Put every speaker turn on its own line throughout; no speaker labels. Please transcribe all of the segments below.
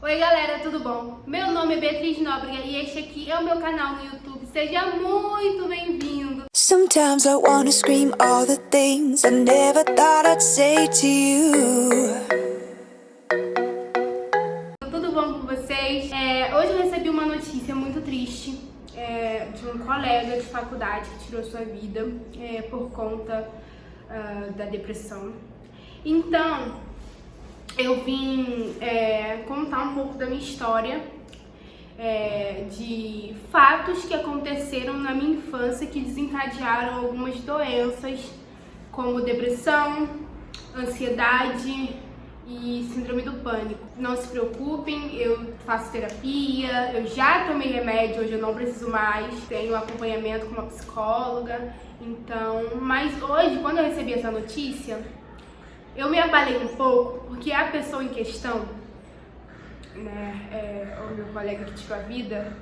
Oi galera, tudo bom? Meu nome é Beatriz Nóbrega e este aqui é o meu canal no YouTube. Seja muito bem-vindo!
Sometimes I wanna scream all the things I never thought I'd say to you.
Tudo bom com vocês? Hoje eu recebi uma notícia muito triste de um colega de faculdade que tirou sua vida por conta da depressão. Então, eu vim contar um pouco da minha história, de fatos que aconteceram na minha infância que desencadearam algumas doenças, como depressão, ansiedade e síndrome do pânico. Não se preocupem, eu faço terapia, eu já tomei remédio, hoje eu não preciso mais, tenho acompanhamento com uma psicóloga. Então, mas hoje, quando eu recebi essa notícia, eu me abalei um pouco, porque a pessoa em questão, o meu colega que tirou a vida,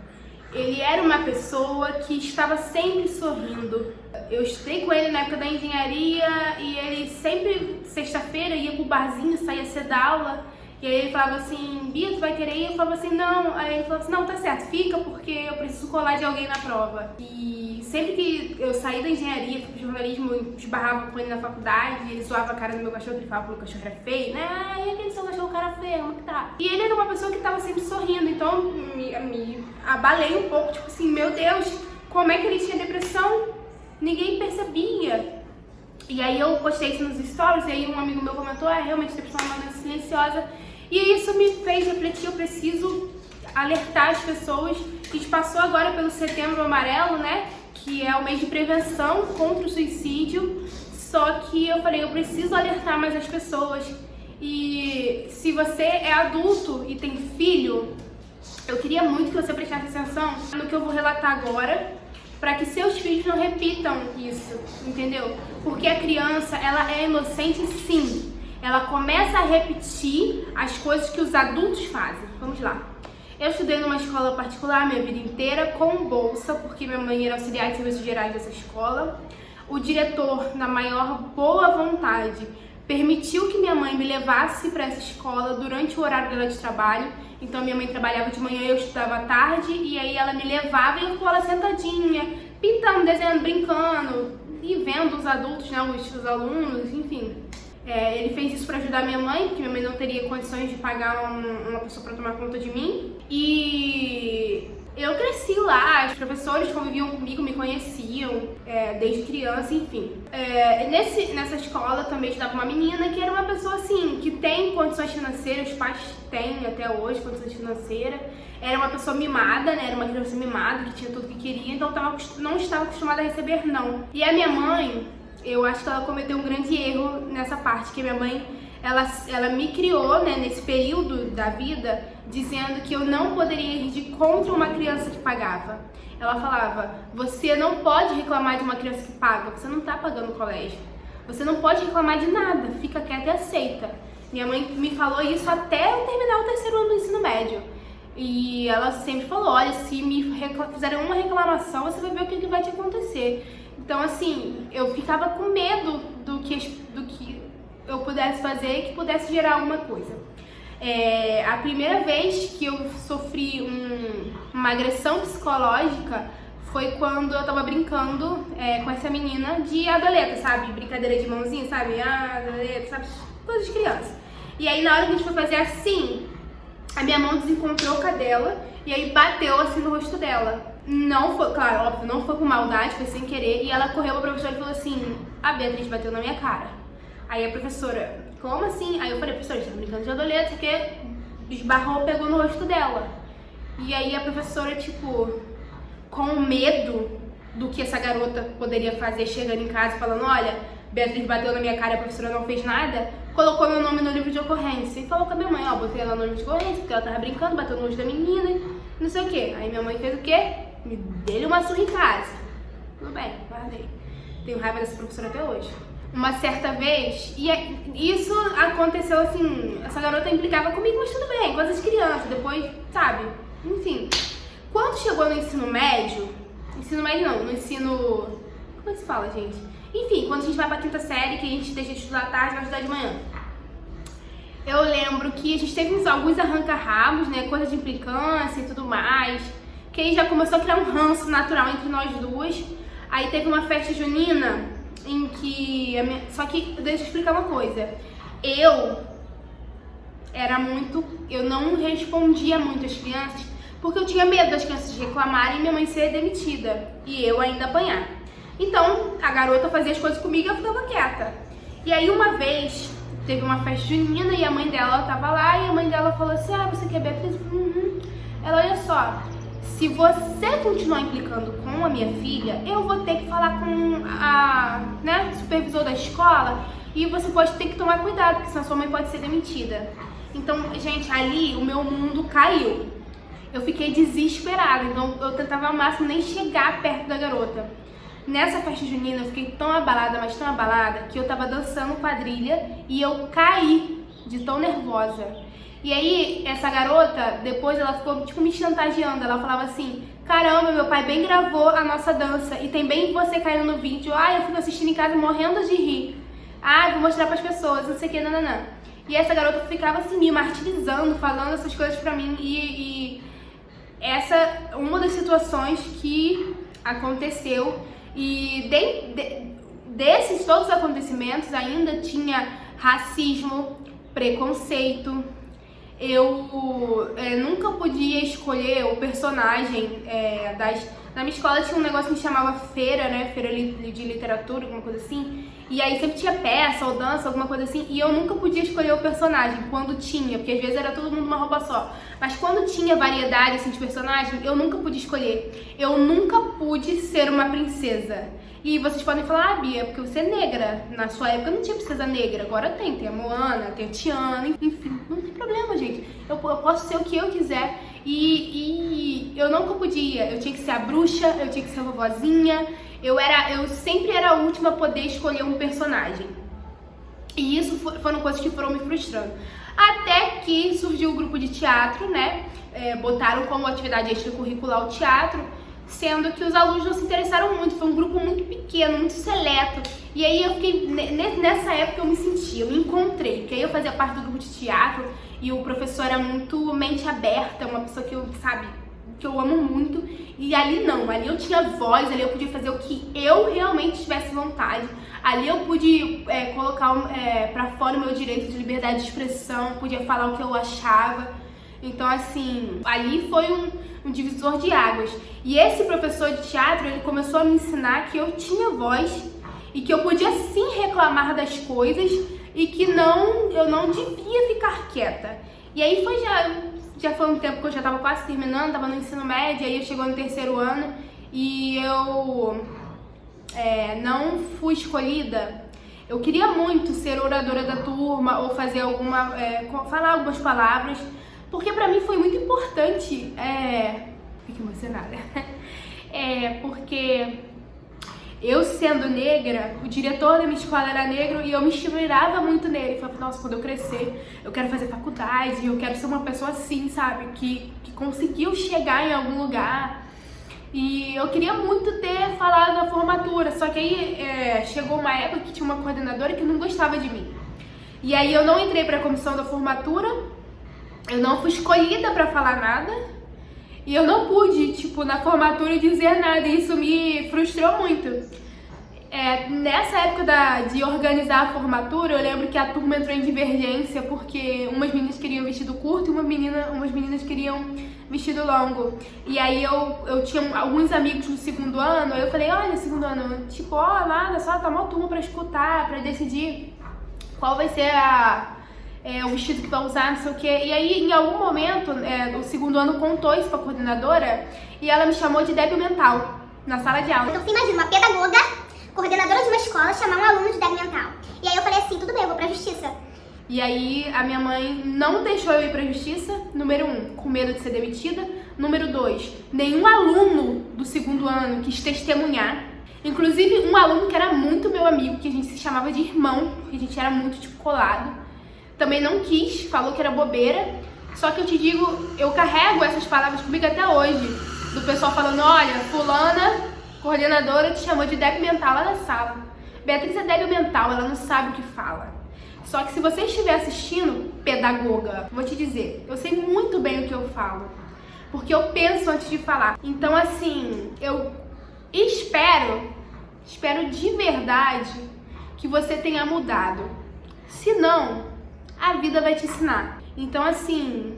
ele era uma pessoa que estava sempre sorrindo. Eu estudei com ele na época da engenharia e ele sempre, sexta-feira, ia pro barzinho, saía cedo da aula. E aí ele falava assim, Bia, tu vai querer ir? Eu falava assim, não. Aí ele falava assim, não, tá certo, fica porque eu preciso colar de alguém na prova. E sempre que eu saí da engenharia, fui pro jornalismo, eu esbarrava com ele na faculdade, ele zoava a cara do meu cachorro, ele falava que o meu cachorro era feio, né? Ah, e aquele seu cachorro, cara feio, como que tá? E ele era uma pessoa que tava sempre sorrindo, então me abalei um pouco, tipo assim, meu Deus, como é que ele tinha depressão? Ninguém percebia. E aí eu postei isso nos stories, e aí um amigo meu comentou, realmente depressão é uma doença silenciosa. E isso me fez refletir, eu preciso alertar as pessoas. A gente passou agora pelo Setembro Amarelo, né, que é o mês de prevenção contra o suicídio, só que eu falei, eu preciso alertar mais as pessoas. E se você é adulto e tem filho, eu queria muito que você prestasse atenção no que eu vou relatar agora, para que seus filhos não repitam isso, entendeu? Porque a criança, ela é inocente sim. Ela começa a repetir as coisas que os adultos fazem. Vamos lá. Eu estudei numa escola particular minha vida inteira, com bolsa, porque minha mãe era auxiliar de serviços gerais dessa escola. O diretor, na maior boa vontade, permitiu que minha mãe me levasse para essa escola durante o horário dela de trabalho. Então minha mãe trabalhava de manhã, eu estudava à tarde, e aí ela me levava e eu ficava lá sentadinha, pintando, desenhando, brincando e vendo os adultos, né, os alunos, enfim. Ele fez isso para ajudar minha mãe, porque minha mãe não teria condições de pagar uma pessoa para tomar conta de mim. E eu cresci lá, os professores conviviam comigo, me conheciam desde criança, enfim. Nessa escola também estudava uma menina que era uma pessoa assim, que tem condições financeiras, os pais têm até hoje condições financeiras. Era uma pessoa mimada, né? Era uma criança mimada, que tinha tudo que queria, então não estava acostumada a receber não. E a minha mãe, eu acho que ela cometeu um grande erro nessa parte, que minha mãe, ela me criou, né, nesse período da vida, dizendo que eu não poderia ir de contra uma criança que pagava. Ela falava, você não pode reclamar de uma criança que paga, você não tá pagando o colégio. Você não pode reclamar de nada, fica quieta e aceita. Minha mãe me falou isso até eu terminar o terceiro ano do ensino médio. E ela sempre falou, olha, se me fizerem uma reclamação, você vai ver o que vai te acontecer. Então, assim, eu ficava com medo do que eu pudesse fazer que pudesse gerar alguma coisa. A primeira vez que eu sofri uma agressão psicológica foi quando eu tava brincando com essa menina de adoleta, sabe? Brincadeira de mãozinha, sabe? Adoleta, sabe? Coisa de criança. E aí, na hora que a gente foi fazer assim, a minha mão desencontrou com a dela e aí bateu assim no rosto dela. Não foi, claro, óbvio, não foi com maldade, foi sem querer. E ela correu pra professora e falou assim, a Beatriz bateu na minha cara. Aí a professora, como assim? Aí eu falei, professora, a gente tá brincando de adolescente, porque esbarrou, pegou no rosto dela. E aí a professora, tipo, com medo do que essa garota poderia fazer, chegando em casa falando, olha, Beatriz bateu na minha cara e a professora não fez nada, colocou meu nome no livro de ocorrência. E falou com a minha mãe, ó, botei ela no livro de ocorrência, porque ela tava brincando, bateu no rosto da menina, não sei o quê. Aí minha mãe fez o quê? Me deu uma surra em casa. Tudo bem, guardei. Tenho raiva dessa professora até hoje. Uma certa vez, e isso aconteceu assim, essa garota implicava comigo, mas tudo bem, coisas de criança, depois, sabe? Enfim. Quando chegou no ensino médio não, no ensino... Como é que se fala, gente? Enfim, quando a gente vai pra quinta série, que a gente deixa de estudar à tarde, vai estudar de manhã. Eu lembro que a gente teve alguns arranca-rabos, né, coisa de implicância e tudo mais, que aí já começou a criar um ranço natural entre nós duas. Aí teve uma festa junina em que... Só que, deixa eu explicar uma coisa. Eu não respondia muito às crianças, porque eu tinha medo das crianças reclamarem e minha mãe ser demitida e eu ainda apanhar. Então, a garota fazia as coisas comigo e eu ficava quieta. E aí, uma vez, teve uma festa junina e a mãe dela tava lá e a mãe dela falou assim: ah, você quer Beatriz? Eu falei, uhum. Ela, olha só, se você continuar implicando com a minha filha, eu vou ter que falar com a supervisor da escola e você pode ter que tomar cuidado, porque senão sua mãe pode ser demitida. Então, gente, ali o meu mundo caiu. Eu fiquei desesperada, então eu tentava ao máximo nem chegar perto da garota. Nessa festa junina eu fiquei tão abalada, mas tão abalada, que eu tava dançando quadrilha e eu caí de tão nervosa. E aí, essa garota, depois ela ficou, tipo, me chantageando. Ela falava assim: caramba, meu pai bem gravou a nossa dança e tem bem você caindo no vídeo. Ah, eu fico assistindo em casa morrendo de rir. Ah, vou mostrar pras pessoas, não sei o que, nananã. E essa garota ficava assim, me martirizando, falando essas coisas pra mim. E essa é uma das situações que aconteceu. E desses todos os acontecimentos ainda tinha racismo, preconceito. Eu nunca podia escolher o personagem na minha escola tinha um negócio que chamava feira, né? Feira de literatura, alguma coisa assim. E aí sempre tinha peça ou dança, alguma coisa assim. E eu nunca podia escolher o personagem quando tinha, porque às vezes era todo mundo uma roupa só. Mas quando tinha variedade assim, de personagem, eu nunca pude escolher. Eu nunca pude ser uma princesa. E vocês podem falar: ah, Bia, porque você é negra. Na sua época não tinha princesa negra, agora tem a Moana, tem a Tiana, enfim, não tem problema, gente. Eu posso ser o que eu quiser. E eu nunca podia, eu tinha que ser a bruxa, eu tinha que ser a vovozinha. Eu sempre era a última a poder escolher um personagem. E isso foram coisas que foram me frustrando. Até que surgiu o grupo de teatro, né? Botaram como atividade extracurricular o teatro, sendo que os alunos não se interessaram muito, foi um grupo muito pequeno, muito seleto. E aí eu fiquei, nessa época eu me encontrei, porque aí eu fazia parte do grupo de teatro e o professor era muito mente aberta, uma pessoa que eu amo muito. E ali não, ali eu tinha voz, ali eu podia fazer o que eu realmente tivesse vontade. Ali eu pude colocar pra fora o meu direito de liberdade de expressão, podia falar o que eu achava. Então, assim, ali foi um divisor de águas. E esse professor de teatro, ele começou a me ensinar que eu tinha voz e que eu podia sim reclamar das coisas e que eu não devia ficar quieta. E aí já foi um tempo que eu já estava quase terminando, estava no ensino médio, aí eu chegou no terceiro ano e eu não fui escolhida. Eu queria muito ser oradora da turma ou fazer falar algumas palavras, porque pra mim foi muito importante. Fico emocionada. Porque eu sendo negra, o diretor da minha escola era negro e eu me inspirava muito nele. Falei: nossa, quando eu crescer, eu quero fazer faculdade, eu quero ser uma pessoa assim, sabe? Que conseguiu chegar em algum lugar. E eu queria muito ter falado na formatura, só que aí chegou uma época que tinha uma coordenadora que não gostava de mim. E aí eu não entrei pra comissão da formatura, eu não fui escolhida pra falar nada. E eu não pude, na formatura dizer nada, e isso me frustrou muito. Nessa época de organizar a formatura, eu lembro que a turma entrou em divergência, porque umas meninas queriam vestido curto e umas meninas queriam vestido longo. E aí eu tinha alguns amigos no segundo ano, aí eu falei: olha, segundo ano, nada, só tá uma turma pra escutar, pra decidir qual vai ser o vestido que vai usar, não sei o que. E aí, em algum momento, o segundo ano contou isso pra coordenadora e ela me chamou de débil mental na sala de aula.
Então você imagina uma pedagoga, coordenadora de uma escola, chamar um aluno de débil mental. E aí eu falei assim: tudo bem, eu vou pra justiça.
E aí a minha mãe não deixou eu ir pra justiça, número 1, com medo de ser demitida. Número 2, nenhum aluno do segundo ano quis testemunhar. Inclusive um aluno que era muito meu amigo, que a gente se chamava de irmão, porque a gente era muito colado. Também não quis, falou que era bobeira. Só que eu te digo, eu carrego essas palavras comigo até hoje. Do pessoal falando: olha, fulana, coordenadora, te chamou de débil mental lá na sala. Beatriz é débil mental, ela não sabe o que fala. Só que se você estiver assistindo, pedagoga, vou te dizer, eu sei muito bem o que eu falo, porque eu penso antes de falar. Então, assim, eu espero de verdade que você tenha mudado. Se não, a vida vai te ensinar. Então, assim,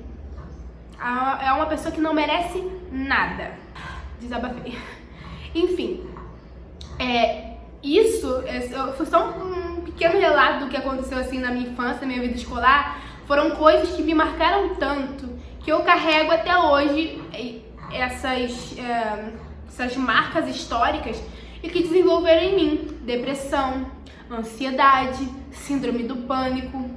é uma pessoa que não merece nada. Desabafei. Enfim, foi só um pequeno relato do que aconteceu assim na minha infância, na minha vida escolar. Foram coisas que me marcaram tanto que eu carrego até hoje essas marcas históricas e que desenvolveram em mim depressão, ansiedade, síndrome do pânico.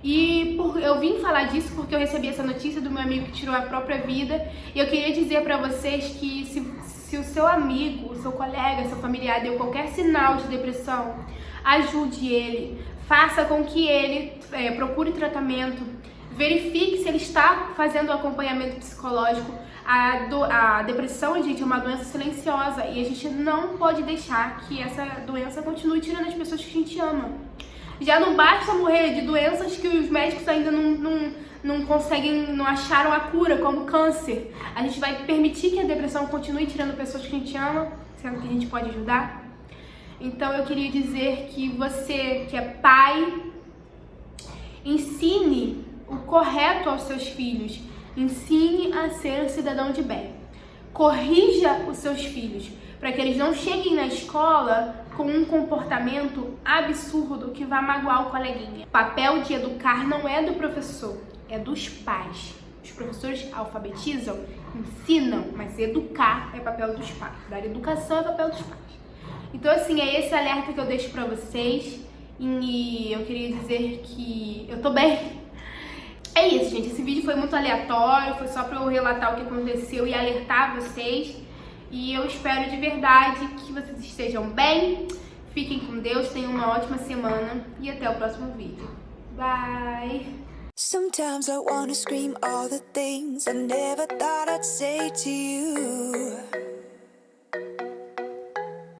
E eu vim falar disso porque eu recebi essa notícia do meu amigo que tirou a própria vida. E eu queria dizer pra vocês que se o seu amigo, o seu colega, seu familiar deu qualquer sinal de depressão, ajude ele, faça com que ele procure tratamento, verifique se ele está fazendo acompanhamento psicológico. A depressão, gente, é uma doença silenciosa e a gente não pode deixar que essa doença continue tirando as pessoas que a gente ama. Já não basta morrer de doenças que os médicos ainda não conseguem, não acharam a cura, como câncer. A gente vai permitir que a depressão continue tirando pessoas que a gente ama, sendo que a gente pode ajudar? Então eu queria dizer que você, que é pai, ensine o correto aos seus filhos. Ensine a ser um cidadão de bem. Corrija os seus filhos, para que eles não cheguem na escola com um comportamento absurdo que vai magoar o coleguinha. O papel de educar não é do professor, é dos pais. Os professores alfabetizam, ensinam, mas educar é papel dos pais. Dar educação é papel dos pais. Então, assim, é esse alerta que eu deixo pra vocês. E eu queria dizer que eu tô bem. É isso, gente. Esse vídeo foi muito aleatório, foi só pra eu relatar o que aconteceu e alertar vocês. E eu espero de verdade que vocês estejam bem. Fiquem com Deus, tenham uma ótima semana e até o próximo vídeo. Bye!
Sometimes I wanna scream all the things I never thought I'd say to you.